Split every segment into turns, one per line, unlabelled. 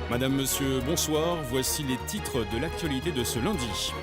Madame, monsieur, bonsoir. Voici les titres de l'actualité de ce lundi.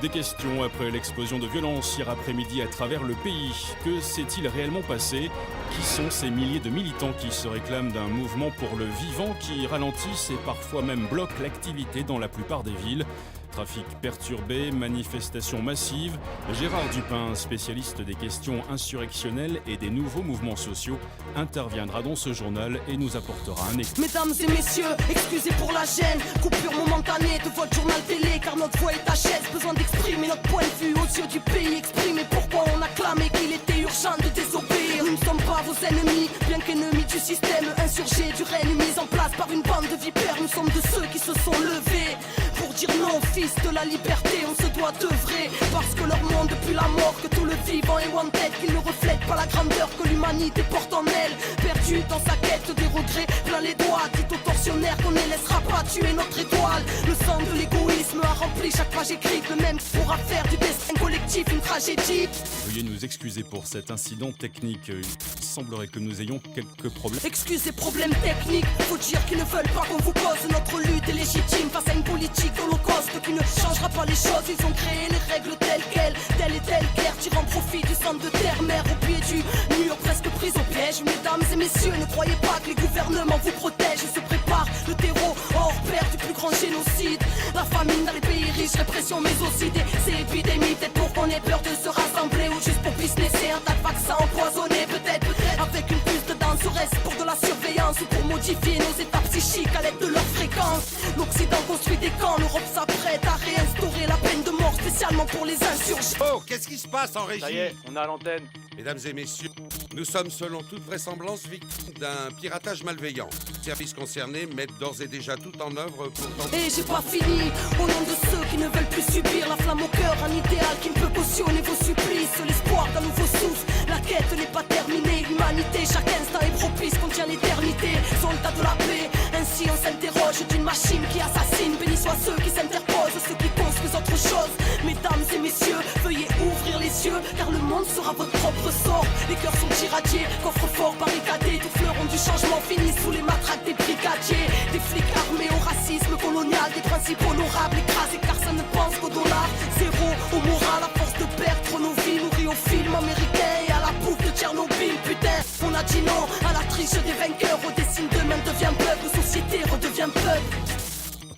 Des questions après l'explosion de violence hier après-midi à travers le pays. Que s'est-il réellement passé? Qui sont ces milliers de militants qui se réclament d'un mouvement pour le vivant qui ralentissent et parfois même bloquent l'activité dans la plupart des villes? Trafic perturbé, manifestations massives. Gérard Dupin, spécialiste des questions insurrectionnelles et des nouveaux mouvements sociaux, interviendra dans ce journal et nous apportera un éclairage.
Mesdames et messieurs, excusez pour la gêne, coupure momentanée de votre journal télé, car notre voix est à chaise. Besoin d'exprimer notre point de vue aux yeux du pays, exprimer pourquoi on a clamé qu'il était urgent de désobéir. Nous ne sommes pas vos ennemis, bien qu'ennemis du système insurgé, du règne mis en place par une bande de vipères. Nous sommes de ceux qui se sont levés pour dire non, fils de la liberté, on se doit d'œuvrer. Parce que leur monde depuis la mort, que tout le vivant est wanted, qu'ils ne reflètent pas la grandeur que l'humanité porte en elle. Perdu dans sa quête des regrets, plein les doigts, dit aux tortionnaires qu'on ne laissera pas tuer notre étoile. Le sang de l'égoïsme a rempli chaque page écrite, le même qui pourra faire du destin collectif une tragédie.
Veuillez nous excuser pour cet incident technique. Il semblerait que nous ayons quelques problèmes.
Excusez, problèmes techniques, faut dire qu'ils ne veulent pas qu'on vous cause. Notre lutte est légitime face à une politique holocauste qui ne changera pas les choses. Ils ont créé les règles telles quelles, telle et telle guerre, tirant profit du sang de terre-mère au pied du mur, presque prise au piège. Mesdames et messieurs, ne croyez pas que les gouvernements vous protègent. Ils se préparent le terreau hors pair du plus grand génocide. La famine dans les pays riches, répression mais aussi ces épidémies. Peut-être pour qu'on ait peur de se rassembler ou juste pour businesser un tas de vaccins empoisonnés. Peut-être avec une puce dedans, serait-ce pour de la surveillance ou pour modifier nos états psychiques à l'aide de leur fréquence. L'Occident construit des camps, l'Europe s'apprête à réinstaurer la peine de mort spécialement pour les insurgés.
Oh, qu'est-ce qui se passe en régie?
Ça y est, on a l'antenne.
Mesdames et messieurs, nous sommes selon toute vraisemblance victimes d'un piratage malveillant. Les services concernés mettent d'ores et déjà tout en œuvre pour tenter...
Et j'ai pas fini, au nom de ceux qui ne veulent plus subir la flamme au cœur, un idéal qui ne peut cautionner vos supplices, l'espoir d'un nouveau souffle. La quête n'est pas terminée, l'humanité, chaque instant est propice, contient l'éternité. Soldats de la paix, ainsi on s'interroge d'une machine qui assassine. Bénis soient ceux qui s'interposent, ceux qui construisent autre chose. Mesdames et messieurs, veuillez ouvrir les yeux, car le monde sera votre propre sort. Les cœurs sont irradiés, coffres forts barricadés, tous fleurons du changement finissent sous les matraques des brigadiers. Des flics armés au racisme colonial, des principes honorables écrasés car ça ne pense qu'au dollar. Zéro au moral, à force de perdre nos vies, nourris au film américain et à la bouffe de Tchernobyl. Putain, on a dit non à la triche des vainqueurs, au dessin d'eux-mêmes devient peuple, société redevient peuple.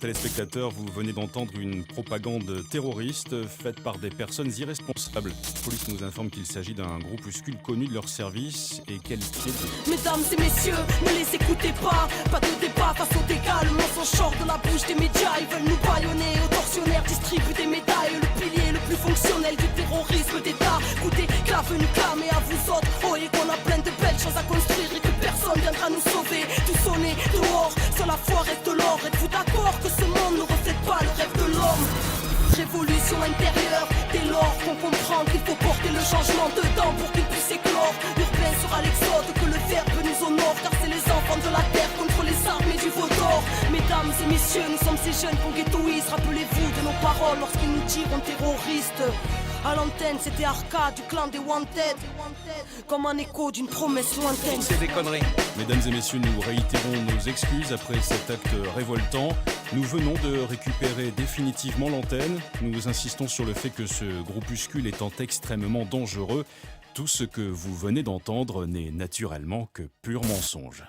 Téléspectateurs, vous venez d'entendre une propagande terroriste faite par des personnes irresponsables. La police nous informe qu'il s'agit d'un groupuscule connu de leur service et qualifié de...
Mesdames et messieurs, ne les écoutez pas. Pas de débat face aux dégâts, le mensonge sort de la bouche des médias. Ils veulent nous bâillonner, aux tortionnaires distribuent des médailles. Le pilier le plus fonctionnel du terrorisme d'État. Écoutez, qu'à venu clamer à vous autres. Oh, et qu'on a plein de belles choses à construire et que personne viendra nous sauver. Tout sonner dehors, sur la foi reste l'or. Êtes-vous d'accord que ce monde ne reflète pas le rêve de l'homme? Révolution intérieure, dès lors qu'on comprend qu'il faut porter le changement dedans pour qu'il puisse éclore. Urbain sera l'exode, que le verbe nous honore, car c'est les enfants de la terre contre les armées du veau d'or. Mesdames et messieurs, nous sommes ces jeunes qu'on ghettoise. Rappelez-vous de nos paroles lorsqu'ils nous diront terroristes. À l'antenne, c'était Arca du clan des Wanted, comme un écho d'une promesse lointaine.
C'est des conneries.
Mesdames et messieurs, nous réitérons nos excuses après cet acte révoltant. Nous venons de récupérer définitivement l'antenne. Nous insistons sur le fait que ce groupuscule étant extrêmement dangereux, tout ce que vous venez d'entendre n'est naturellement que pur mensonge.